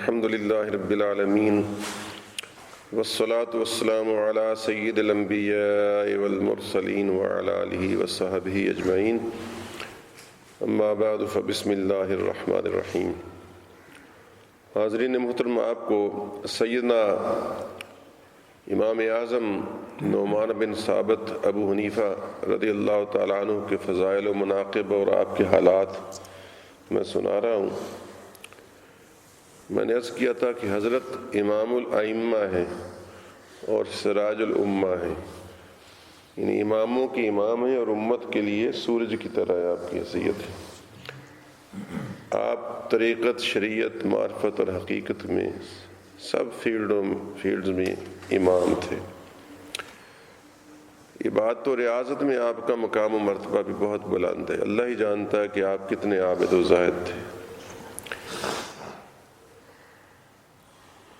الحمد لله رب العالمين والصلاة والسلام على سيد الأنبياء والمرسلين وعلى آله وصحبه أجمعين اما بعد فبسم اللہ الرحمن الرحیم۔ حاضرین محترم، آپ کو سیدنا امام اعظم نعمان بن ثابت ابو حنیفہ رضی اللہ تعالیٰ عنہ کے فضائل و مناقب اور آپ کے حالات میں سنا رہا ہوں۔ میں نے عرض کیا تھا کہ حضرت امام الائمہ ہیں اور سراج الامہ ہیں، یعنی اماموں کی امام ہیں اور امت کے لیے سورج کی طرح آپ کی حیثیت ہے۔ آپ طریقت، شریعت، معرفت اور حقیقت میں سب فیلڈز میں امام تھے۔ عبادت و ریاضت میں آپ کا مقام و مرتبہ بھی بہت بلند ہے۔ اللہ ہی جانتا ہے کہ آپ کتنے عابد و زاہد تھے۔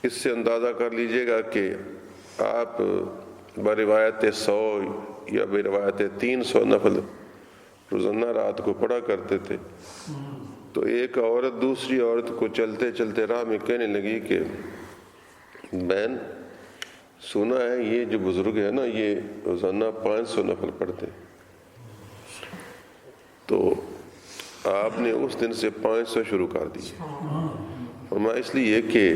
اس سے اندازہ کر لیجئے گا کہ آپ بروایت 100 یا بروایت 300 نفل روزانہ رات کو پڑھا کرتے تھے۔ تو ایک عورت دوسری عورت کو چلتے چلتے راہ میں کہنے لگی کہ بہن، سنا ہے یہ جو بزرگ ہے نا، یہ روزانہ 500 نفل پڑھتے ہیں۔ تو آپ نے اس دن سے 500 شروع کر دیے۔ فرمایا اس لیے کہ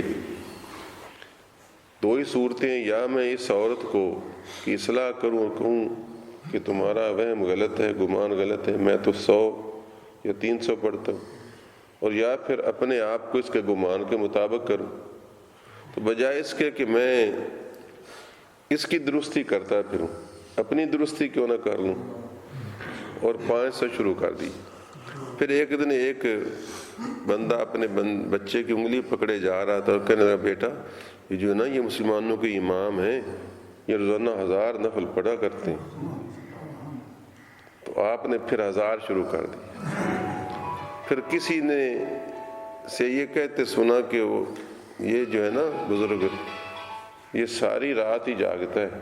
دو ہی صورتیں، یا میں اس عورت کو کی اصلاح کروں اور کہوں کہ تمہارا وہم غلط ہے، گمان غلط ہے، میں تو 100 یا 300 پڑھتا ہوں، اور یا پھر اپنے آپ کو اس کے گمان کے مطابق کروں۔ تو بجائے اس کے کہ میں اس کی درستی کرتا پھروں، اپنی درستی کیوں نہ کر لوں، اور 500 شروع کر دی۔ پھر ایک دن ایک بندہ اپنے بچے کی انگلی پکڑے جا رہا تھا اور کہنے لگا، بیٹا یہ جو ہے نا، یہ مسلمانوں کے امام ہیں، یہ روزانہ 1000 نفل پڑھا کرتے ہیں۔ تو آپ نے پھر 1000 شروع کر دی۔ پھر کسی نے سے یہ کہتے سنا کہ وہ یہ جو ہے نا بزرگ، یہ ساری رات ہی جاگتا ہے،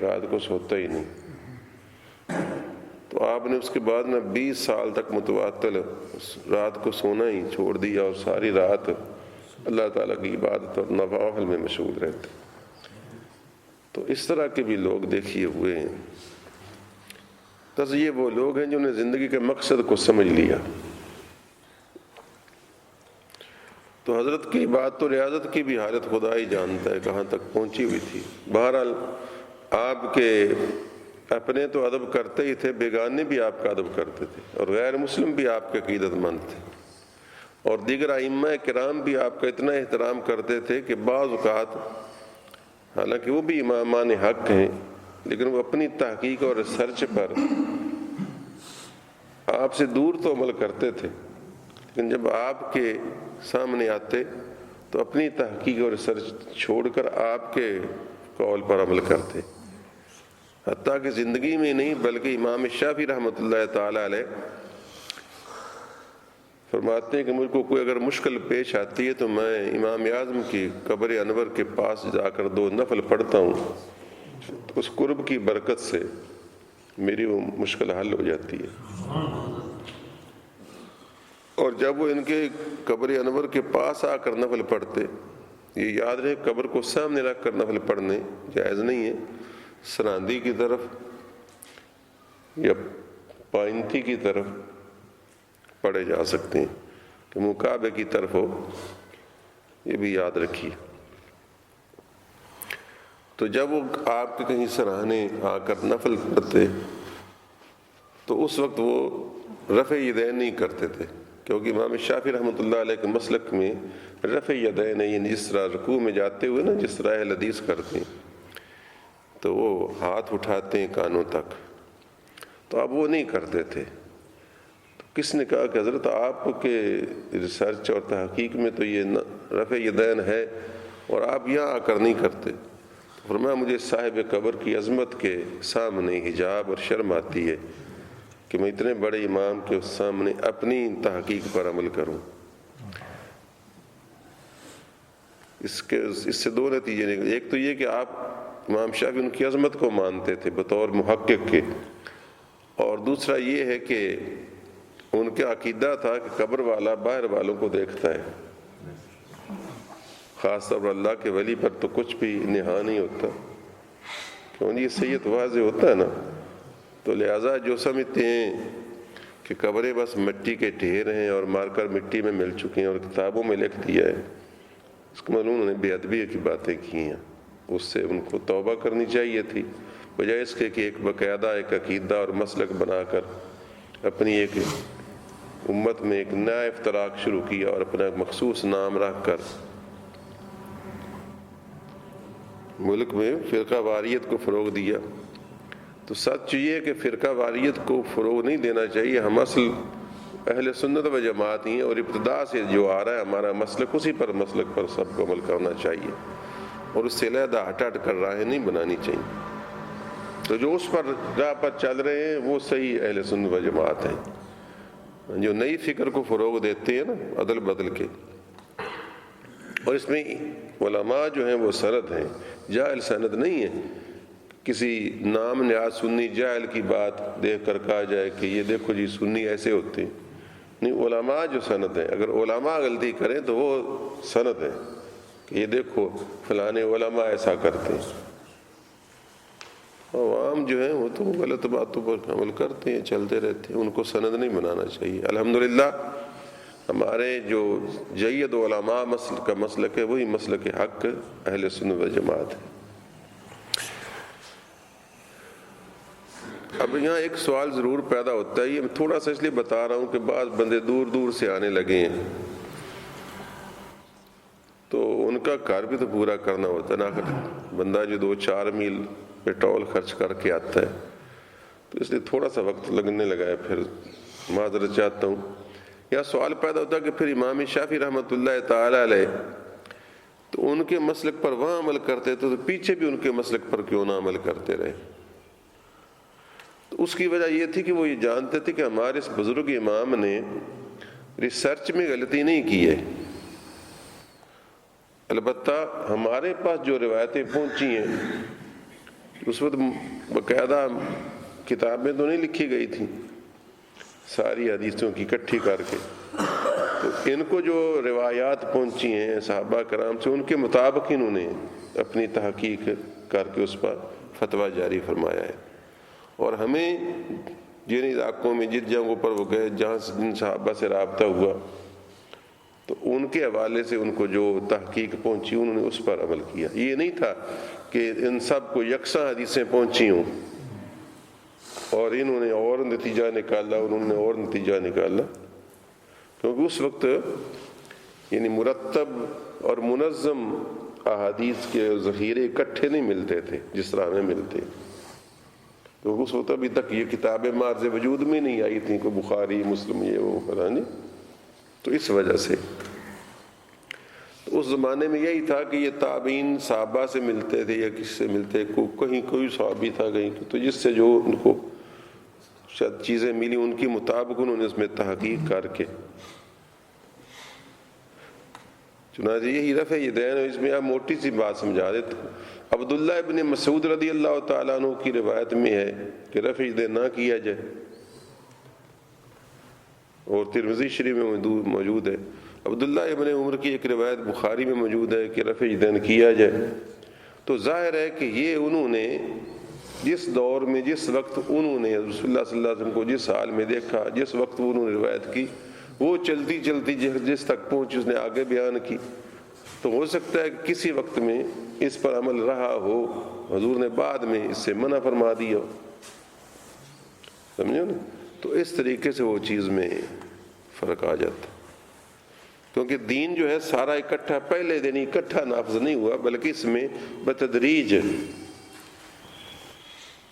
رات کو سوتا ہی نہیں۔ تو آپ نے اس کے بعد میں 20 سال تک متواطل رات کو سونا ہی چھوڑ دیا، اور ساری رات اللہ تعالیٰ کی عبادت اور نوافل میں مشغول رہتے۔ تو اس طرح کے بھی لوگ دیکھیے ہوئے ہیں۔ بس یہ وہ لوگ ہیں جنہوں نے زندگی کے مقصد کو سمجھ لیا۔ تو حضرت کی عبادت و ریاضت کی بھی حالت خدا ہی جانتا ہے کہاں تک پہنچی ہوئی تھی۔ بہرحال آپ کے اپنے تو ادب کرتے ہی تھے، بیگانے بھی آپ کا ادب کرتے تھے، اور غیر مسلم بھی آپ کے عقیدت مند تھے، اور دیگر ائمہ کرام بھی آپ کا اتنا احترام کرتے تھے کہ بعض اوقات حالانکہ وہ بھی امامان حق ہیں، لیکن وہ اپنی تحقیق اور ریسرچ پر آپ سے دور تو عمل کرتے تھے، لیکن جب آپ کے سامنے آتے تو اپنی تحقیق اور ریسرچ چھوڑ کر آپ کے قول پر عمل کرتے۔ حتیٰ کہ زندگی میں نہیں بلکہ امام شافعی رحمۃ اللہ تعالیٰ علیہ فرماتے ہیں کہ مجھ کو کوئی اگر مشکل پیش آتی ہے تو میں امام اعظم کی قبر انور کے پاس جا کر 2 نفل پڑھتا ہوں، تو اس قرب کی برکت سے میری وہ مشکل حل ہو جاتی ہے۔ اور جب وہ ان کے قبر انور کے پاس آ کر نفل پڑھتے، یہ یاد رہے قبر کو سامنے رکھ کر نفل پڑھنے جائز نہیں ہے، سراندی کی طرف یا پائنتی کی طرف پڑھے جا سکتے ہیں، کہ منہ کعبے کی طرف ہو، یہ بھی یاد رکھیے۔ تو جب وہ آپ کے کہیں سراہنے آ کر نفل پڑھتے تو اس وقت وہ رفع یدین نہیں کرتے تھے، کیونکہ امام شافعی رحمۃ اللہ علیہ کے مسلک میں رفع یدین یعنی جس طرح رکوع میں جاتے ہوئے نا جس طرح اہل حدیث کرتے ہیں تو وہ ہاتھ اٹھاتے ہیں کانوں تک، تو اب وہ نہیں کرتے تھے۔ تو کس نے کہا کہ حضرت آپ کے ریسرچ اور تحقیق میں تو یہ رفع یدین ہے اور آپ یہاں آ کر نہیں کرتے؟ فرمایا مجھے صاحب قبر کی عظمت کے سامنے حجاب اور شرم آتی ہے کہ میں اتنے بڑے امام کے سامنے اپنی تحقیق پر عمل کروں۔ اس سے 2 نتیجے نکلے، ایک تو یہ کہ آپ امام شافعی ان کی عظمت کو مانتے تھے بطور محقق کے، اور دوسرا یہ ہے کہ ان کا عقیدہ تھا کہ قبر والا باہر والوں کو دیکھتا ہے، خاص طور پر اللہ کے ولی پر تو کچھ بھی نہا نہیں ہوتا، کیوں یہ سید واضح ہوتا ہے نا. تو لہٰذا جو سمجھتے ہیں کہ قبریں بس مٹی کے ڈھیر ہیں اور مار کر مٹی میں مل چکی ہیں اور کتابوں میں لکھ دیا ہے، اس کو معلوم انہوں نے بے ادبی کی باتیں کی ہیں. اس سے ان کو توبہ کرنی چاہیے تھی، بجائے اس کے کہ ایک باقاعدہ ایک عقیدہ اور مسلک بنا کر اپنی ایک امت میں ایک نیا افتراق شروع کیا اور اپنا ایک مخصوص نام رکھ کر ملک میں فرقہ واریت کو فروغ دیا. تو سچ یہ ہے کہ فرقہ واریت کو فروغ نہیں دینا چاہیے. ہم اصل اہل سنت و جماعت ہیں اور ابتدا سے جو آ رہا ہے ہمارا مسلک، اسی پر مسلک پر سب کو عمل کرنا چاہیے اور اس سے علیحدہ ہٹ کر راہیں نہیں بنانی چاہیے. تو جو اس پر راہ پر چل رہے ہیں وہ صحیح اہل سنت و جماعت ہیں. جو نئی فکر کو فروغ دیتے ہیں نا عدل بدل کے، اور اس میں علماء جو ہیں وہ سند ہیں، جاہل سند نہیں ہے. کسی نام نیاز سنی جاہل کی بات دیکھ کر کہا جائے کہ یہ دیکھو جی سنی ایسے ہوتے ہیں، نہیں. علماء جو سند ہیں، اگر علماء غلطی کریں تو وہ سند ہے کہ یہ دیکھو فلانے علماء ایسا کرتے ہیں. عوام جو ہیں وہ تو غلط باتوں پر عمل کرتے ہیں، چلتے رہتے ہیں، ان کو سند نہیں بنانا چاہیے. الحمدللہ ہمارے جو جید علماء مسلک کا مسلک ہے وہی مسلک حق اہل سنت و جماعت ہے. اب یہاں ایک سوال ضرور پیدا ہوتا ہے، یہ تھوڑا سا اس لیے بتا رہا ہوں کہ بعض بندے دور دور سے آنے لگے ہیں تو ان کا گھر بھی تو پورا کرنا ہوتا ہے نا. بندہ جو 2-4 میل پیٹرول خرچ کر کے آتا ہے تو اس لیے تھوڑا سا وقت لگنے لگا ہے. پھر معذرت چاہتا ہوں. یہاں سوال پیدا ہوتا ہے کہ پھر امام شافعی رحمۃ اللہ تعالی علیہ تو ان کے مسلک پر وہاں عمل کرتے تھے تو پیچھے بھی ان کے مسلک پر کیوں نہ عمل کرتے رہے؟ تو اس کی وجہ یہ تھی کہ وہ یہ جانتے تھے کہ ہمارے اس بزرگ امام نے ریسرچ میں غلطی نہیں کی ہے. البتہ ہمارے پاس جو روایتیں پہنچی ہیں اس وقت باقاعدہ کتابیں تو نہیں لکھی گئی تھیں ساری حدیثوں کی اکٹھی کر کے. تو ان کو جو روایات پہنچی ہیں صحابہ کرام سے ان کے مطابق انہوں نے اپنی تحقیق کر کے اس پر فتویٰ جاری فرمایا ہے. اور ہمیں جن علاقوں میں جس جگہوں پر وہ گئے جہاں سے جن صحابہ سے رابطہ ہوا تو ان کے حوالے سے ان کو جو تحقیق پہنچی انہوں نے اس پر عمل کیا. یہ نہیں تھا کہ ان سب کو یکساں حدیثیں پہنچی ہوں اور انہوں نے اور نتیجہ نکالا انہوں نے اور نتیجہ نکالا، کیونکہ اس وقت یعنی مرتب اور منظم احادیث کے ذخیرے اکٹھے نہیں ملتے تھے جس طرح ہمیں ملتے. کیونکہ اس وقت ابھی تک یہ کتابیں مارز وجود میں نہیں آئی تھیں، کوئی بخاری مسلم یہ وہ فلانی. تو اس وجہ سے تو اس زمانے میں یہی تھا کہ یہ تابعین صحابہ سے ملتے تھے یا کس سے ملتے، کہیں کوئی صحابی تھا کہیں تو جس سے جو ان کو شاید چیزیں ملی ان کے مطابق انہوں نے اس میں تحقیق کر کے چنانچہ یہی رفع یدین. اس میں آپ موٹی سی بات سمجھا دیتا ہوں. عبداللہ ابن مسعود رضی اللہ تعالیٰ عنہ کی روایت میں ہے کہ رفع یدین نہ کیا جائے، اور ترمذی شریف میں موجود ہے. عبداللہ ابن عمر کی ایک روایت بخاری میں موجود ہے کہ رفع یدین کیا جائے. تو ظاہر ہے کہ یہ انہوں نے جس دور میں جس وقت انہوں نے رسول اللہ صلی اللہ علیہ وسلم کو جس حال میں دیکھا جس وقت انہوں نے روایت کی وہ چلتی چلتی جس تک پہنچی اس نے آگے بیان کی. تو ہو سکتا ہے کہ کسی وقت میں اس پر عمل رہا ہو، حضور نے بعد میں اس سے منع فرما دیا ہو. سمجھو نا؟ تو اس طریقے سے وہ چیز میں فرق آ جاتا، کیونکہ دین جو ہے سارا اکٹھا پہلے دن اکٹھا نافذ نہیں ہوا بلکہ اس میں بتدریج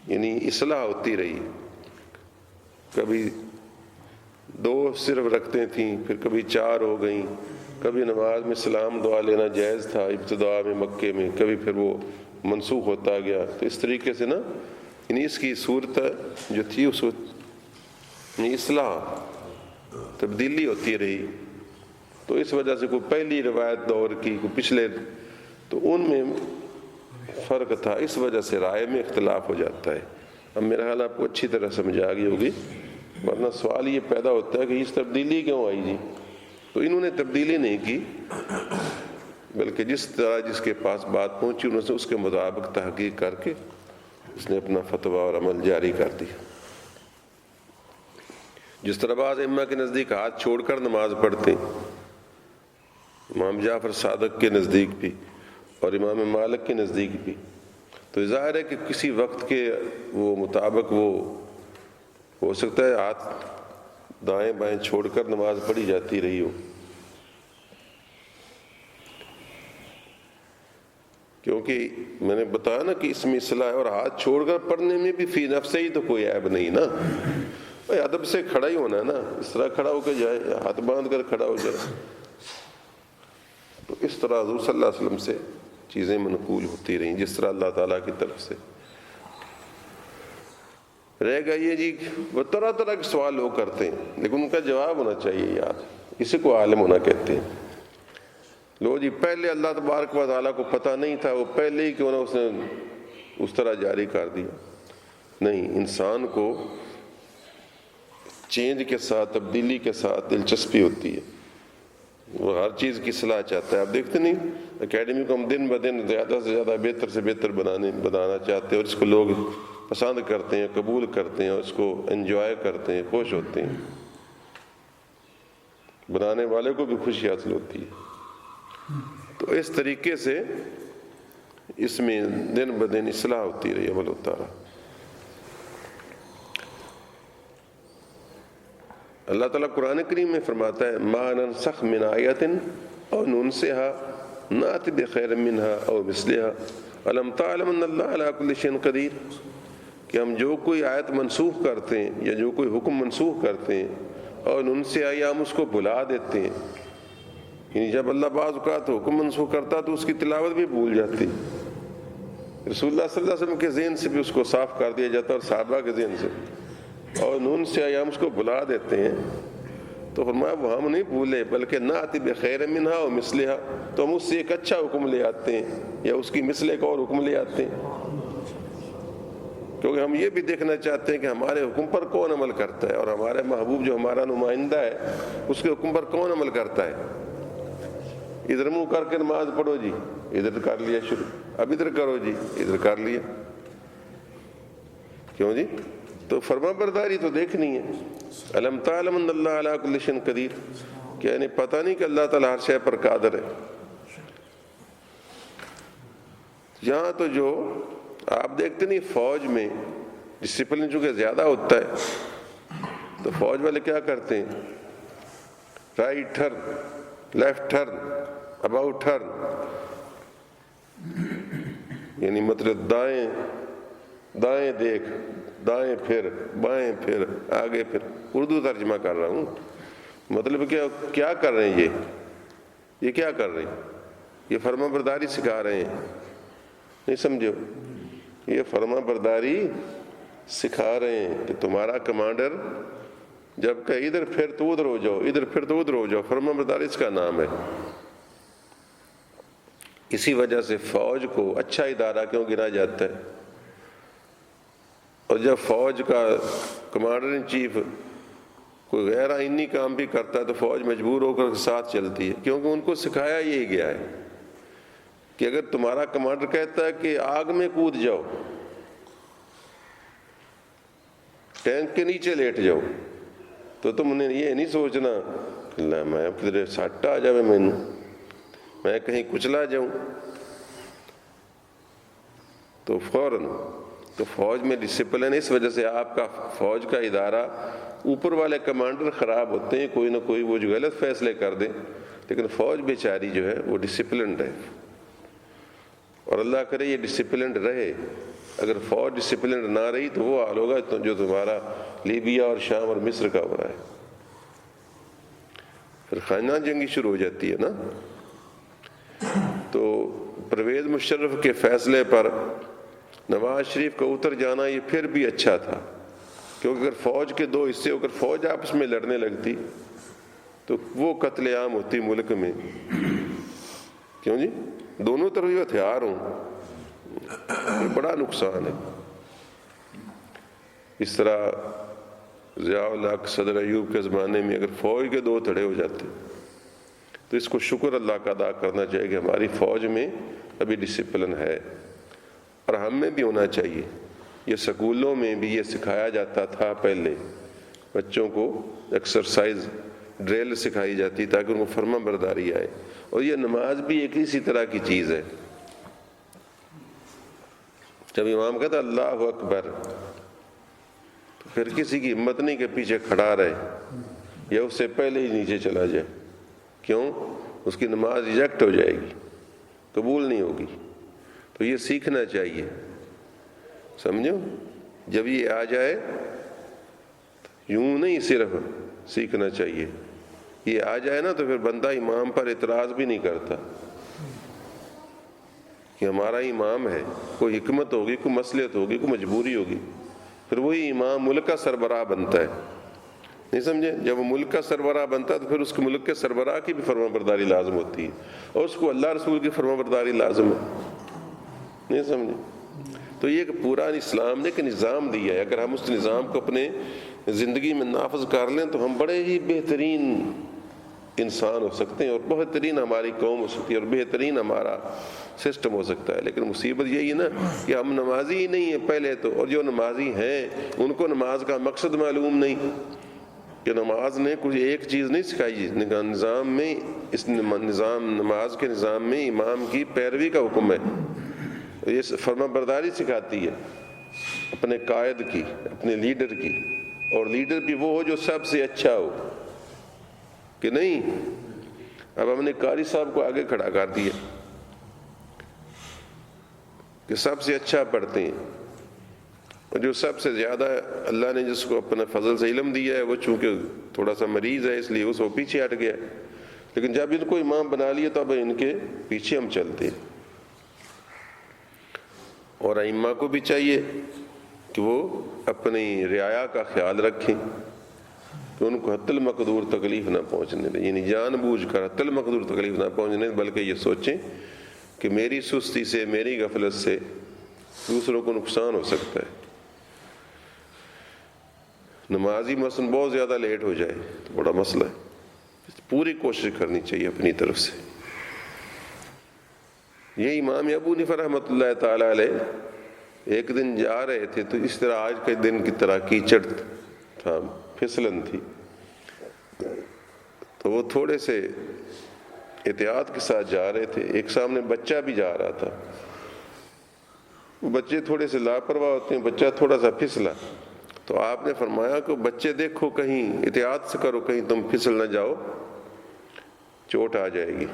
یعنی اصلاح ہوتی رہی. کبھی 2 صرف رکھتے تھیں، پھر کبھی 4 ہو گئیں، کبھی نماز میں سلام دعا لینا جائز تھا ابتدا میں مکے میں، کبھی پھر وہ منسوخ ہوتا گیا. تو اس طریقے سے نا یعنی اس کی صورت جو تھی اس یعنی اصلاح تبدیلی ہوتی رہی. تو اس وجہ سے کوئی پہلی روایت دور کی کوئی پچھلے تو ان میں فرق تھا، اس وجہ سے رائے میں اختلاف ہو جاتا ہے. اب میرا خیال آپ کو اچھی طرح سمجھ آ گئی ہوگی، ورنہ سوال یہ پیدا ہوتا ہے کہ اس تبدیلی کیوں آئی جی؟ تو انہوں نے تبدیلی نہیں کی بلکہ جس طرح جس کے پاس بات پہنچی انہوں نے اس کے مطابق تحقیق کر کے اس نے اپنا فتویٰ اور عمل جاری کر دیا۔ جس طرح بعض ائمہ کے نزدیک ہاتھ چھوڑ کر نماز پڑھتے ہیں، امام جعفر صادق کے نزدیک بھی اور امام مالک کے نزدیک بھی، تو ظاہر ہے کہ کسی وقت کے وہ مطابق وہ ہو سکتا ہے ہاتھ دائیں بائیں چھوڑ کر نماز پڑھی جاتی رہی ہو، کیونکہ میں نے بتایا نا کہ اس میں اصلاح ہے، اور ہاتھ چھوڑ کر پڑھنے میں بھی فی نفس ہی تو کوئی عیب نہیں نا، ادب سے کھڑا ہی ہونا ہے نا، اس طرح کھڑا ہو کے جائے، ہاتھ باندھ کر کھڑا ہو جائے۔ تو اس طرح حضور صلی اللہ علیہ وسلم سے چیزیں منقول ہوتی رہیں، جس طرح اللہ تعالیٰ کی طرف سے۔ رہ گا یہ جی وہ طرح طرح کے سوال لوگ کرتے ہیں، لیکن ان کا جواب ہونا چاہیے یاد، اسی کو عالم ہونا کہتے ہیں۔ لو جی پہلے اللہ تبارک و تعالیٰ کو پتہ نہیں تھا، وہ پہلے ہی کیوں نہ اس نے اس طرح جاری کر دیا؟ نہیں، انسان کو چینج کے ساتھ، تبدیلی کے ساتھ دلچسپی ہوتی ہے، وہ ہر چیز کی اصلاح چاہتا ہے۔ آپ دیکھتے نہیں اکیڈمی کو ہم دن بدن زیادہ سے زیادہ بہتر سے بہتر بنانا چاہتے ہیں، اور اس کو لوگ پسند کرتے ہیں، قبول کرتے ہیں، اور اس کو انجوائے کرتے ہیں، خوش ہوتے ہیں، بنانے والے کو بھی خوشی حاصل ہوتی ہے۔ تو اس طریقے سے اس میں دن بدن اصلاح ہوتی رہی، عمل ہوتا رہا۔ اللہ تعالیٰ قرآن کریم میں فرماتا ہے ما ننسخ من آیۃ او ننسها نأتی بخیر منها او مثلها الم تعلم ان اللہ علی کل شیء قدیر، کہ ہم جو کوئی آیت منسوخ کرتے ہیں یا جو کوئی حکم منسوخ کرتے ہیں اور ننسخ یا ہم اس کو بھلا دیتے ہیں، یعنی جب اللہ بعض اوقات حکم منسوخ کرتا تو اس کی تلاوت بھی بھول جاتی، رسول اللہ صلی اللہ علیہ وسلم کے ذہن سے بھی اس کو صاف کر دیا جاتا اور صحابہ کے ذہن سے، اور نون سے ہم اس کو بھلا دیتے ہیں، تو فرمایا وہ ہم نہیں بھولے بلکہ نأتی بخیر منہا و مثلہا، تو ہم اس سے ایک اچھا حکم لے آتے ہیں یا اس کی مثل ایک اور حکم لے آتے ہیں، کیونکہ ہم یہ بھی دیکھنا چاہتے ہیں کہ ہمارے حکم پر کون عمل کرتا ہے، اور ہمارے محبوب جو ہمارا نمائندہ ہے اس کے حکم پر کون عمل کرتا ہے۔ ادھر منہ کر کے نماز پڑھو جی، ادھر کر لیا شروع، اب ادھر کرو جی، ادھر کر لیا، کیوں جی؟ تو فرما برداری تو دیکھنی ہے۔ الم تعلم ان اللہ علی کل شیء قدیر، کیا انہیں پتہ نہیں کہ اللہ تعالیٰ ہر شے پر قادر ہے؟ یہاں تو جو آپ دیکھتے نہیں فوج میں ڈسپلن چونکہ زیادہ ہوتا ہے، تو فوج والے کیا کرتے ہیں؟ Right turn, left turn, about turn, یعنی مطلب دائیں دیکھ، دائیں پھر، بائیں پھر، آگے پھر، اردو ترجمہ کر رہا ہوں، مطلب کیا کر رہے ہیں یہ کیا کر رہے ہیں؟ یہ فرما برداری سکھا رہے ہیں، نہیں سمجھو، یہ فرما برداری سکھا رہے ہیں کہ تمہارا کمانڈر جب کہ ادھر پھر تو ادھر ہو جاؤ، ادھر پھر تو ادھر ہو جاؤ، فرما برداری اس کا نام ہے۔ اسی وجہ سے فوج کو اچھا ادارہ کیوں گنا جاتا ہے؟ اور جب فوج کا کمانڈر ان چیف کوئی غیر آئینی کام بھی کرتا ہے تو فوج مجبور ہو کر ساتھ چلتی ہے، کیونکہ ان کو سکھایا یہی گیا ہے کہ اگر تمہارا کمانڈر کہتا ہے کہ آگ میں کود جاؤ، ٹینک کے نیچے لیٹ جاؤ، تو تم نے یہ نہیں سوچنا کہ میں پھر سٹ آ جاوے، میں کہیں کچلا جاؤں، تو فوراً تو فوج میں ڈسپلن، اس وجہ سے آپ کا فوج کا ادارہ، اوپر والے کمانڈر خراب ہوتے ہیں، کوئی نہ کوئی وہ جو غلط فیصلے کر دیں، لیکن فوج بیچاری جو ہے وہ ڈسپلنڈ ہے، اور اللہ کرے یہ ڈسپلنڈ رہے۔ اگر فوج ڈسپلنڈ نہ رہی تو وہ حال ہوگا جو تمہارا لیبیا اور شام اور مصر کا ہو رہا ہے، پھر خانہ جنگی شروع ہو جاتی ہے نا۔ تو پرویز مشرف کے فیصلے پر نواز شریف کا اتر جانا یہ پھر بھی اچھا تھا، کیونکہ اگر فوج کے دو حصے ہو کر فوج آپس میں لڑنے لگتی تو وہ قتل عام ہوتی ملک میں، کیوں جی؟ دونوں طرف جو ہتھیار ہوں، یہ بڑا نقصان ہے۔ اس طرح ضیاء الحق صدر ایوب کے زمانے میں اگر فوج کے دو تھڑے ہو جاتے تو اس کو شکر اللہ کا ادا کرنا چاہیے کہ ہماری فوج میں ابھی ڈسپلن ہے، اور ہم میں بھی ہونا چاہیے۔ یہ سکولوں میں بھی یہ سکھایا جاتا تھا، پہلے بچوں کو ایکسرسائز ڈریل سکھائی جاتی تاکہ ان کو فرما برداری آئے، اور یہ نماز بھی ایک اسی طرح کی چیز ہے۔ جب امام کہتا اللہ اکبر تو پھر کسی کی ہمت نہیں کہ پیچھے کھڑا رہے یا اس سے پہلے ہی نیچے چلا جائے، کیوں؟ اس کی نماز ریجیکٹ ہو جائے گی، قبول نہیں ہوگی۔ تو یہ سیکھنا چاہیے، سمجھو؟ جب یہ آ جائے یوں نہیں صرف سیکھنا چاہیے، یہ آ جائے نا تو پھر بندہ امام پر اعتراض بھی نہیں کرتا کہ ہمارا امام ہے، کوئی حکمت ہوگی، کوئی مصلحت ہوگی، کوئی مجبوری ہوگی، پھر وہی امام ملک کا سربراہ بنتا ہے، نہیں سمجھے؟ جب وہ ملک کا سربراہ بنتا ہے تو پھر اس کے ملک کے سربراہ کی بھی فرما برداری لازم ہوتی ہے، اور اس کو اللہ رسول کی فرما برداری لازم ہے، نہیں سمجھے؟ تو یہ کہ پورا اسلام نے ایک نظام دیا ہے، اگر ہم اس نظام کو اپنے زندگی میں نافذ کر لیں تو ہم بڑے ہی بہترین انسان ہو سکتے ہیں، اور بہترین ہماری قوم ہو سکتی ہے، اور بہترین ہمارا سسٹم ہو سکتا ہے۔ لیکن مصیبت یہی ہے نا کہ ہم نمازی ہی نہیں ہیں پہلے تو، اور جو نمازی ہیں ان کو نماز کا مقصد معلوم نہیں کہ نماز نے کچھ ایک چیز نہیں سکھائی، نظام میں، اس نظام نماز کے نظام میں امام کی پیروی کا حکم ہے، یہ فرما برداری سکھاتی ہے اپنے قائد کی، اپنے لیڈر کی، اور لیڈر بھی وہ ہو جو سب سے اچھا ہو، کہ نہیں؟ اب ہم نے قاری صاحب کو آگے کھڑا کر دیا کہ سب سے اچھا پڑھتے ہیں، اور جو سب سے زیادہ اللہ نے جس کو اپنے فضل سے علم دیا ہے وہ چونکہ تھوڑا سا مریض ہے اس لیے اس کو پیچھے ہٹ گیا، لیکن جب ان کو امام بنا لیا تو اب ان کے پیچھے ہم چلتے ہیں۔ اور ائمہ کو بھی چاہیے کہ وہ اپنی رعایا کا خیال رکھیں کہ ان کو حتی المقدور تکلیف نہ پہنچنے دیں، یعنی جان بوجھ کر حتی المقدور تکلیف نہ پہنچنے دیں، بلکہ یہ سوچیں کہ میری سستی سے، میری غفلت سے دوسروں کو نقصان ہو سکتا ہے۔ نمازی مثلا بہت زیادہ لیٹ ہو جائے تو بڑا مسئلہ ہے، پوری کوشش کرنی چاہیے اپنی طرف سے۔ یہ امام ابو حنیفہ رحمۃ اللہ تعالی علیہ ایک دن جا رہے تھے تو اس طرح آج کے دن کی طرح کیچڑ تھا، پھسلن تھی، تو وہ تھوڑے سے احتیاط کے ساتھ جا رہے تھے، ایک سامنے بچہ بھی جا رہا تھا، بچے تھوڑے سے لاپرواہ ہوتے ہیں، بچہ تھوڑا سا پھسلا تو آپ نے فرمایا کہ بچے دیکھو کہیں احتیاط سے کرو، کہیں تم پھسل نہ جاؤ، چوٹ آ جائے گی۔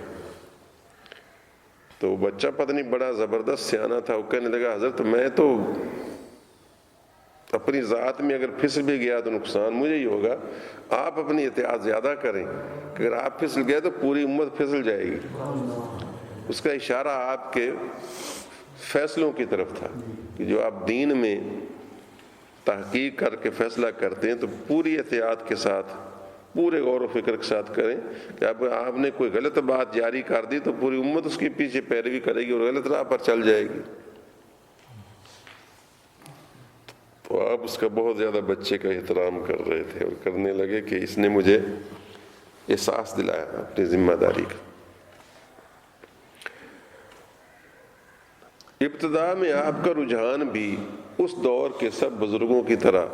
تو بچہ پتہ نہیں بڑا زبردست سیانا تھا، وہ کہنے لگا حضرت میں تو اپنی ذات میں اگر پھسل بھی گیا تو نقصان مجھے ہی ہوگا، آپ اپنی احتیاط زیادہ کریں، اگر آپ پھسل گئے تو پوری امت پھسل جائے گی۔ اس کا اشارہ آپ کے فیصلوں کی طرف تھا کہ جو آپ دین میں تحقیق کر کے فیصلہ کرتے ہیں تو پوری احتیاط کے ساتھ، پورے غور و فکر کے ساتھ کریں کہ اب آپ نے کوئی غلط بات جاری کر دی تو پوری امت اس کے پیچھے پیروی کرے گی اور غلط راہ پر چل جائے گی۔ تو آپ اس کا بہت زیادہ بچے کا احترام کر رہے تھے اور کرنے لگے کہ اس نے مجھے احساس دلایا اپنی ذمہ داری کا۔ ابتدا میں آپ کا رجحان بھی اس دور کے سب بزرگوں کی طرح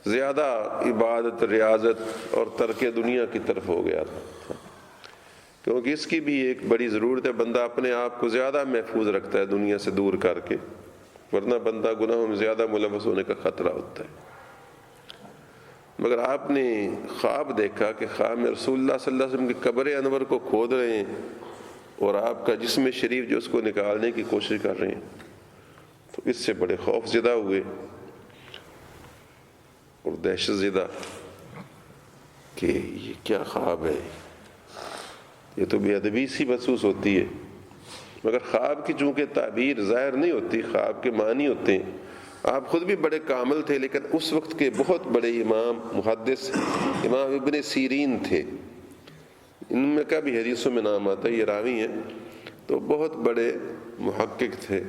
زیادہ عبادت، ریاضت اور ترک دنیا کی طرف ہو گیا تھا، کیونکہ اس کی بھی ایک بڑی ضرورت ہے، بندہ اپنے آپ کو زیادہ محفوظ رکھتا ہے دنیا سے دور کر کے، ورنہ بندہ گناہوں میں زیادہ ملوث ہونے کا خطرہ ہوتا ہے۔ مگر آپ نے خواب دیکھا کہ خواب میں رسول اللہ صلی اللہ علیہ وسلم کی قبر انور کو کھود رہے ہیں اور آپ کا جسم شریف جو اس کو نکالنے کی کوشش کر رہے ہیں، تو اس سے بڑے خوف زدہ ہوئے اور دہشت زدہ کہ یہ کیا خواب ہے، یہ تو بے ادبی سی محسوس ہوتی ہے۔ مگر خواب کی چونکہ تعبیر ظاہر نہیں ہوتی، خواب کے معنی ہوتے ہیں۔ آپ خود بھی بڑے کامل تھے، لیکن اس وقت کے بہت بڑے امام محدث امام ابن سیرین تھے، ان میں کا بھی حدیثوں میں نام آتا ہے، یہ راوی ہیں، تو بہت بڑے محقق تھے۔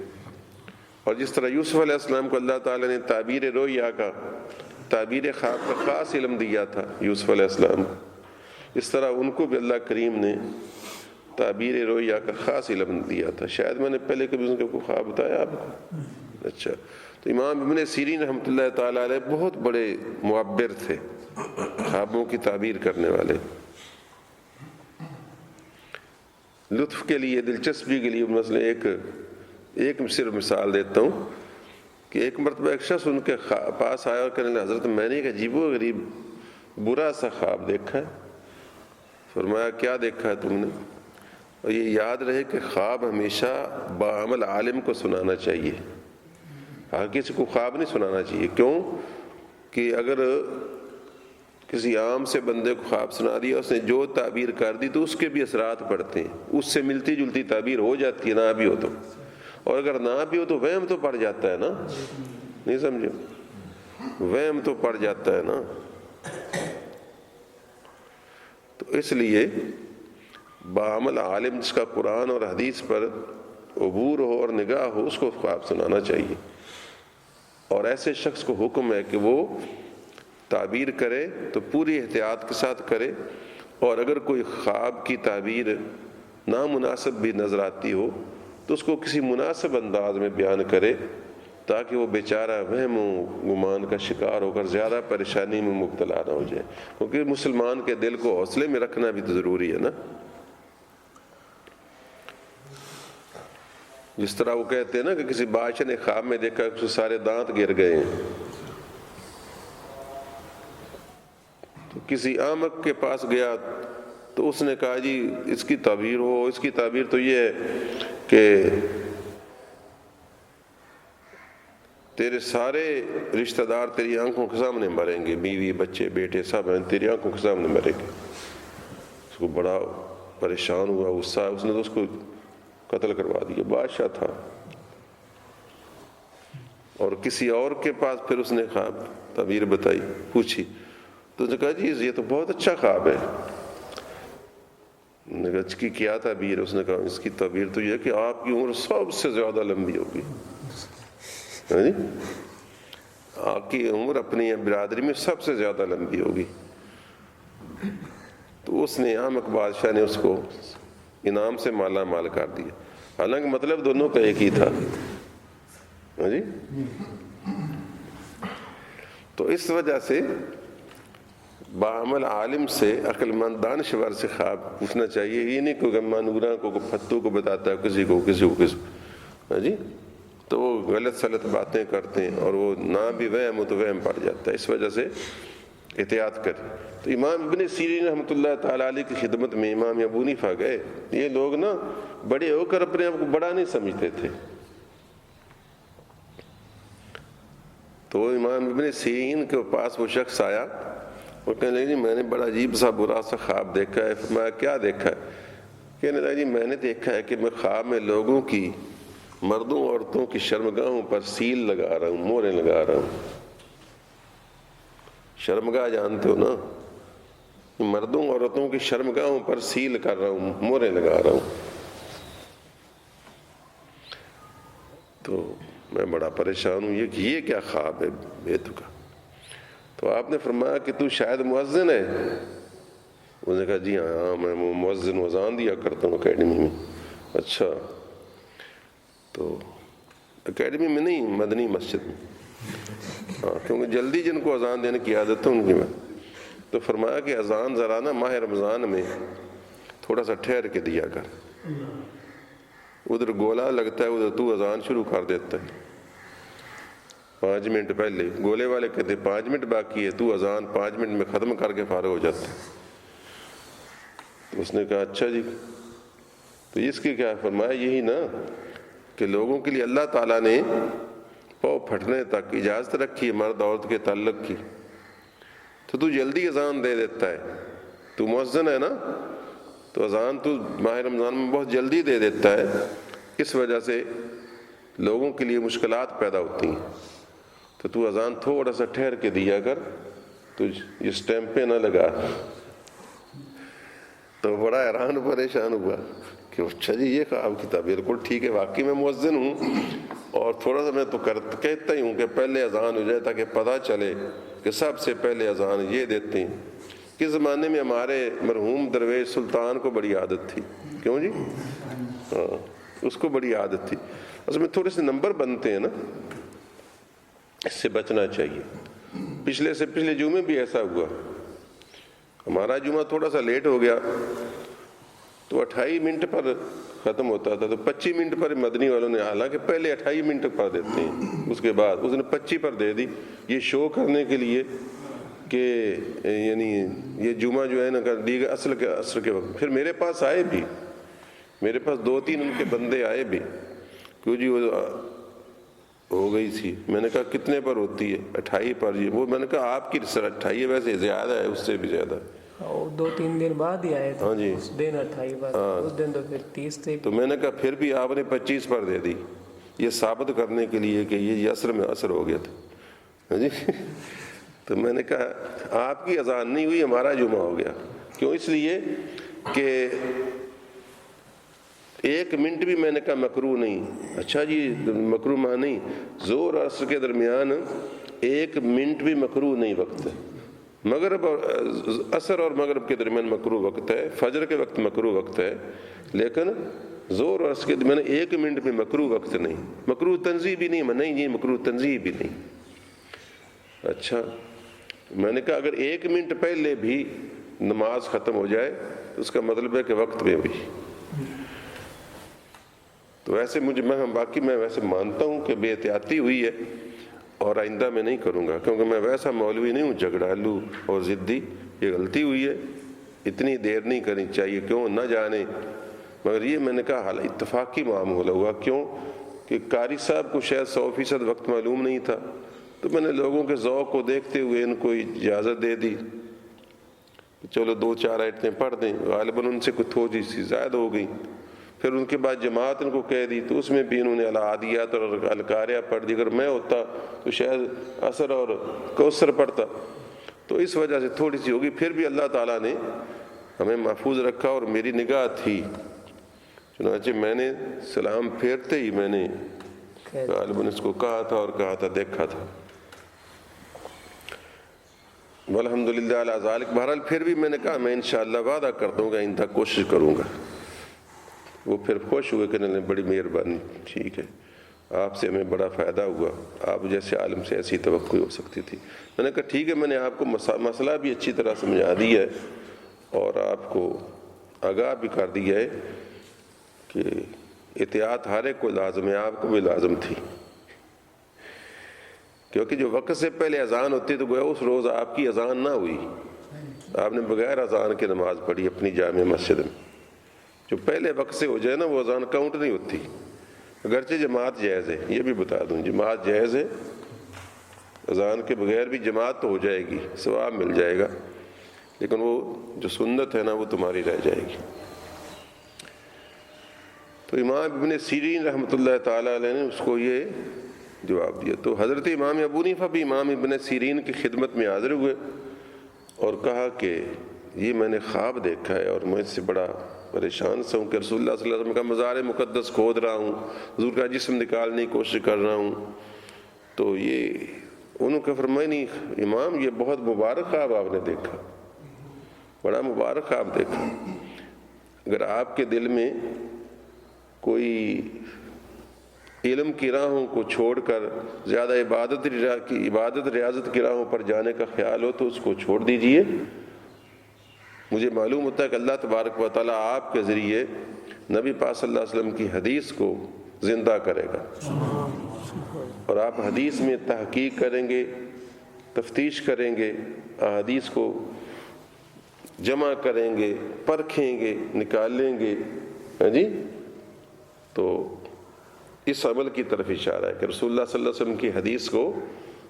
اور جس طرح یوسف علیہ السلام کو اللہ تعالیٰ نے تعبیر رویا کا، تعبیر خواب کا خاص علم دیا تھا یوسف علیہ السلام، اس طرح ان کو بھی اللہ کریم نے تعبیر رویا کا خاص علم دیا تھا. شاید میں نے پہلے کبھی ان کو خواب بتایا آپ کو. اچھا، تو امام ابن سیرین رحمۃ اللہ تعالیٰ علیہ بہت بڑے معبر تھے، خوابوں کی تعبیر کرنے والے. لطف کے لیے، دلچسپی کے لیے مثلا ایک صرف مثال دیتا ہوں کہ ایک مرتبہ ایک شخص ان کے پاس آیا اور کہنے لگا حضرت میں نے ایک عجیب و غریب برا سا خواب دیکھا ہے. فرمایا کیا دیکھا ہے تم نے؟ اور یہ یاد رہے کہ خواب ہمیشہ باعمل عالم کو سنانا چاہیے، کسی کو خواب نہیں سنانا چاہیے. کیوں کہ اگر کسی عام سے بندے کو خواب سنا دیا، اس نے جو تعبیر کر دی تو اس کے بھی اثرات پڑتے ہیں، اس سے ملتی جلتی تعبیر ہو جاتی ہے نہ بھی ہو تو، اور اگر نہ بھی ہو تو وہم تو پڑ جاتا ہے نا. نہیں سمجھو، وہم تو پڑ جاتا ہے نا. تو اس لیے بعمل عالم جس کا قرآن اور حدیث پر عبور ہو اور نگاہ ہو، اس کو خواب سنانا چاہیے. اور ایسے شخص کو حکم ہے کہ وہ تعبیر کرے تو پوری احتیاط کے ساتھ کرے، اور اگر کوئی خواب کی تعبیر نامناسب بھی نظر آتی ہو تو اس کو کسی مناسب انداز میں بیان کرے تاکہ وہ بیچارہ وہم و گمان کا شکار ہو کر زیادہ پریشانی میں مبتلا نہ ہو جائے. کیونکہ مسلمان کے دل کو حوصلے میں رکھنا بھی تو ضروری ہے نا. جس طرح وہ کہتے ہیں نا کہ کسی بادشاہ نے خواب میں دیکھا کہ سارے دانت گر گئے ہیں، تو کسی احمق کے پاس گیا تو اس نے کہا جی اس کی تعبیر ہو. اس کی تعبیر تو یہ ہے کہ تیرے سارے رشتہ دار تیری آنکھوں کے سامنے مریں گے، بیوی بچے بیٹے سب ہیں تیری آنکھوں کے سامنے مریں گے. اس کو بڑا پریشان ہوا، غصہ، اس نے تو اس کو قتل کروا دیا. بادشاہ تھا. اور کسی اور کے پاس پھر اس نے خواب تعبیر بتائی، پوچھی تو اس نے کہا جی یہ تو بہت اچھا خواب ہے. نے کہا اس کی کیا تعبیر؟ اس نے کہا اس کی تعبیر تو یہ ہے کہ آپ کی عمر سب سے زیادہ لمبی ہوگی. آپ کی عمر اپنی برادری میں سب سے زیادہ لمبی ہوگی. تو اس نے احمق بادشاہ نے اس کو انعام سے مالا مال کر دیا. حالانکہ مطلب دونوں کا ایک ہی تھا. جی تو اس وجہ سے باعمل عالم سے، عقل مند دانشور سے خواب پوچھنا چاہیے. یہ نہیں کہ مانورا کو پھتو کو بتاتا ہے کسی کو جی تو وہ غلط سلط باتیں کرتے ہیں اور وہ نہ بھی وہم ہو تو وہم پڑ جاتا ہے. اس وجہ سے احتیاط کریں. تو امام ابن سیرین رحمۃ اللہ تعالیٰ علیہ کی خدمت میں امام ابو حنیفہ گئے. یہ لوگ نا بڑے ہو کر اپنے آپ کو بڑا نہیں سمجھتے تھے. تو امام ابن سیرین کے پاس وہ شخص آیا، وہ کہنے لگے جی میں نے بڑا عجیب سا برا سا خواب دیکھا ہے. فرمایا کیا دیکھا ہے؟ کہنے لگا جی میں نے دیکھا ہے کہ میں خواب میں لوگوں کی، مردوں عورتوں کی شرمگاہوں پر سیل لگا رہا ہوں، موریں لگا رہا ہوں. شرمگاہ جانتے ہو نا، مردوں عورتوں کی شرمگاہوں پر سیل کر رہا ہوں، موریں لگا رہا ہوں. تو میں بڑا پریشان ہوں، یہ کیا خواب ہے بے تکا. تو آپ نے فرمایا کہ تو شاید مؤذن ہے. انہوں نے کہا جی ہاں میں مؤذن اذان دیا کرتا ہوں اکیڈمی میں. اچھا، تو اکیڈمی میں نہیں، مدنی مسجد میں. ہاں کیونکہ جلدی جن کو اذان دینے کی عادت ہے ان کی میں. تو فرمایا کہ اذان ذرا نا ماہ رمضان میں تھوڑا سا ٹھہر کے دیا کر. ادھر گولا لگتا ہے، ادھر تو اذان شروع کر دیتا ہے 5 منٹ پہلے. گولے والے کہتے 5 منٹ باقی ہے، تو اذان 5 منٹ میں ختم کر کے فارغ ہو جاتا ہے. تو اس نے کہا اچھا جی. تو اس کی کیا فرمایا؟ یہی نا کہ لوگوں کے لیے اللہ تعالیٰ نے پاؤں پھٹنے تک اجازت رکھی ہے مرد عورت کے تعلق کی، تو جلدی اذان دے دیتا ہے. تو مؤذن ہے نا، تو اذان تو ماہ رمضان میں بہت جلدی دے دیتا ہے. اس وجہ سے لوگوں کے لیے مشکلات پیدا ہوتی ہیں. تو اذان تھوڑا سا ٹھہر کے دیا کر، تو اس ٹائم پہ نہ لگا. تو بڑا حیران پریشان ہوا کہ اچھا جی یہ خواب کی تھا. بالکل ٹھیک ہے، واقعی میں مؤذن ہوں اور تھوڑا سا میں تو کہتا ہی ہوں کہ پہلے اذان ہو جائے تاکہ پتہ چلے کہ سب سے پہلے اذان یہ دیتے ہیں. کس زمانے میں ہمارے مرحوم درویش سلطان کو بڑی عادت تھی، کیوں جی؟ ہاں، اس کو بڑی عادت تھی۔ اصل میں تھوڑے سے نمبر بنتے ہیں نا، اس سے بچنا چاہیے۔ پچھلے جمعے بھی ایسا ہوا، ہمارا جمعہ تھوڑا سا لیٹ ہو گیا تو 28 منٹ پر ختم ہوتا تھا، تو 25 منٹ پر مدنی والوں نے، حالانکہ پہلے 28 منٹ پر دیتے ہیں، اس کے بعد اس نے 25 پر دے دی، یہ شو کرنے کے لیے کہ یعنی یہ جمعہ جو ہے نا دیگر عصر کے وقت۔ پھر میرے پاس آئے بھی، میرے پاس 2-3 ان کے بندے آئے بھی، کیوں جی وہ ہو گئی تھی۔ میں نے کہا کتنے پر ہوتی ہے؟ 28 پر جی۔ وہ میں نے کہا آپ کی 28 ویسے زیادہ ہے، اس سے بھی زیادہ۔ 2-3 دن بعد ہی آئے تھے، ہاں جی، اس دن 28 پر، اس دن تو پھر 30 تھے۔ تو میں نے کہا پھر بھی آپ نے 25 پر دے دی، یہ ثابت کرنے کے لیے کہ یہ عصر میں عصر ہو گیا تھا۔ ہاں جی، تو میں نے کہا آپ کی اذان نہیں ہوئی، ہمارا جمعہ ہو گیا۔ کیوں؟ اس لیے کہ 1 منٹ بھی میں نے کہا مکروہ نہیں۔ اچھا جی مکروہ ماں نہیں، زور اور عصر کے درمیان 1 منٹ بھی مکروہ نہیں وقت ہے۔ مغرب اور عصر اور مغرب کے درمیان مکروہ وقت ہے، فجر کے وقت مکروہ وقت ہے، لیکن زور اور عصر کے درمیان 1 منٹ بھی مکروہ وقت نہیں، مکروہ تنزیہ بھی نہیں، نہیں جی مکروہ تنزیہ بھی نہیں۔ اچھا، میں نے کہا اگر 1 منٹ پہلے بھی نماز ختم ہو جائے تو اس کا مطلب ہے کہ وقت میں بھی۔ تو ویسے باقی میں ویسے مانتا ہوں کہ بے احتیاطی ہوئی ہے، اور آئندہ میں نہیں کروں گا، کیونکہ میں ویسا مولوی نہیں ہوں جھگڑالو اور ضدی۔ یہ غلطی ہوئی ہے، اتنی دیر نہیں کرنی چاہیے، کیوں نہ جانے۔ مگر یہ میں نے کہا حال اتفاقی معاملہ ہوا، کیوں کہ قاری صاحب کو شاید 100% وقت معلوم نہیں تھا، تو میں نے لوگوں کے ذوق کو دیکھتے ہوئے ان کو اجازت دے دی، چلو 2-4 آیتیں پڑھ دیں۔ غالباً ان سے کوئی تھوڑی سی زائد ہو گئی۔ پھر ان کے بعد جماعت ان کو کہہ دی، تو اس میں بھی انہوں نے العادیات اور القاریہ پڑھ دی۔ اگر میں ہوتا تو شاید عصر اور کوثر پڑھتا، تو اس وجہ سے تھوڑی سی ہوگی۔ پھر بھی اللہ تعالیٰ نے ہمیں محفوظ رکھا، اور میری نگاہ تھی، چنانچہ میں نے سلام پھیرتے ہی میں نے غالباً اس کو کہا تھا اور کہا تھا، دیکھا تھا۔ والحمدللہ علی ذالک۔ بہرحال پھر بھی میں نے کہا میں انشاءاللہ وعدہ کرتا ہوں کہ آئندہ کوشش کروں گا۔ وہ پھر خوش ہوئے کہ نہیں بڑی مہربانی، ٹھیک ہے، آپ سے ہمیں بڑا فائدہ ہوا، آپ جیسے عالم سے ایسی توقع ہو سکتی تھی۔ میں نے کہا ٹھیک ہے، میں نے آپ کو مسئلہ بھی اچھی طرح سمجھا دی ہے، اور آپ کو آگاہ بھی کر دیا ہے کہ احتیاط ہر ایک کو لازم ہے، آپ کو بھی لازم تھی، کیونکہ جو وقت سے پہلے اذان ہوتی تو گویا اس روز آپ کی اذان نہ ہوئی، آپ نے بغیر اذان کے نماز پڑھی اپنی جامع مسجد میں۔ جو پہلے وقت سے ہو جائے نا وہ اذان کاؤنٹ نہیں ہوتی، اگرچہ جماعت جائز ہے، یہ بھی بتا دوں جماعت جائز ہے، اذان کے بغیر بھی جماعت تو ہو جائے گی، ثواب مل جائے گا، لیکن وہ جو سنت ہے نا وہ تمہاری رہ جائے گی۔ تو امام ابن سیرین رحمۃ اللہ تعالیٰ علیہ نے اس کو یہ جواب دیا۔ تو حضرت امام ابو حنیفہ بھی امام ابن سیرین کی خدمت میں حاضر ہوئے اور کہا کہ یہ میں نے خواب دیکھا ہے، اور میں اس سے بڑا پریشان سا ہوں کہ رسول اللہ صلی اللہ علیہ وسلم کا مزار مقدس کھود رہا ہوں، حضور کا جسم نکالنے کی کوشش کر رہا ہوں۔ تو یہ انہوں نے فرمایا نہیں امام، یہ بہت مبارک خواب آپ نے دیکھا، بڑا مبارک خواب دیکھا۔ اگر آپ کے دل میں کوئی علم کی راہوں کو چھوڑ کر زیادہ عبادت ریاضت کی راہوں پر جانے کا خیال ہو تو اس کو چھوڑ دیجئے۔ مجھے معلوم ہوتا ہے کہ اللہ تبارک و تعالیٰ آپ کے ذریعے نبی پاک صلی اللہ علیہ وسلم کی حدیث کو زندہ کرے گا، اور آپ حدیث میں تحقیق کریں گے، تفتیش کریں گے، احادیث کو جمع کریں گے، پرکھیں گے، نکالیں گے، ہاں جی۔ تو اس عمل کی طرف اشارہ ہے کہ رسول اللہ صلی اللہ علیہ وسلم کی حدیث کو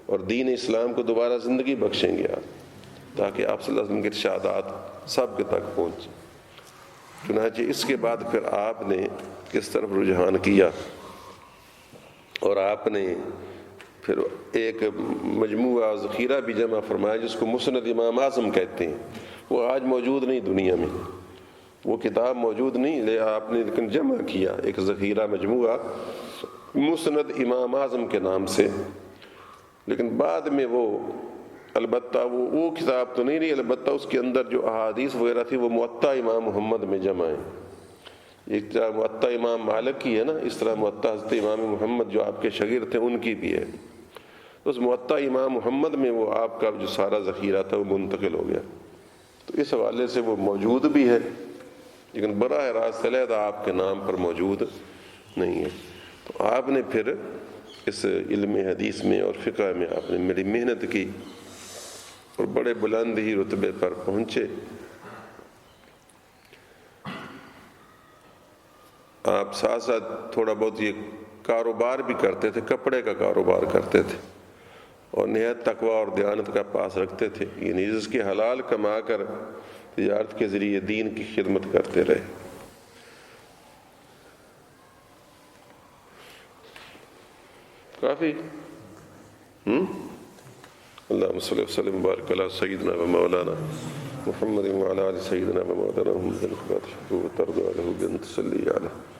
اور دین اسلام کو دوبارہ زندگی بخشیں گے آپ، تاکہ آپ صلی اللہ علیہ وسلم کے ارشادات سب کے تک پہنچیں۔ چنانچہ اس کے بعد پھر آپ نے کس طرف رجحان کیا، اور آپ نے پھر ایک مجموعہ ذخیرہ بھی جمع فرمایا جس کو مسند امام اعظم کہتے ہیں۔ وہ آج موجود نہیں دنیا میں، وہ کتاب موجود نہیں، لے آپ نے لیکن جمع کیا ایک ذخیرہ مجموعہ مسند امام اعظم کے نام سے، لیکن بعد میں وہ البتہ وہ کتاب تو نہیں رہی، البتہ اس کے اندر جو احادیث وغیرہ تھی وہ موطا امام محمد میں جمع ہیں. ایک طرح موطا امام مالک کی ہے نا، اس طرح موطا حضرت امام محمد جو آپ کے شاگرد تھے ان کی بھی ہے. اس موطا امام محمد میں وہ آپ کا جو سارا ذخیرہ تھا وہ منتقل ہو گیا. تو اس حوالے سے وہ موجود بھی ہے، لیکن براہ راست علیحدہ آپ کے نام پر موجود نہیں ہے. تو آپ نے پھر اس علم حدیث میں اور فقہ میں آپ نے میری محنت کی اور بڑے بلند ہی رتبے پر پہنچے. آپ ساتھ ساتھ تھوڑا بہت یہ کاروبار بھی کرتے تھے، کپڑے کا کاروبار کرتے تھے اور نہایت تقوی اور دیانت کا پاس رکھتے تھے، یعنی جس کی حلال کما کر تجارت کے ذریعے دین کی خدمت کرتے رہے. کافی اللہم صلی وسلم وبارک علی سیدنا و مولانا محمد وعلی آل سیدنا و مولانا محمد الفاتح وترضى له بأن تصلي عليه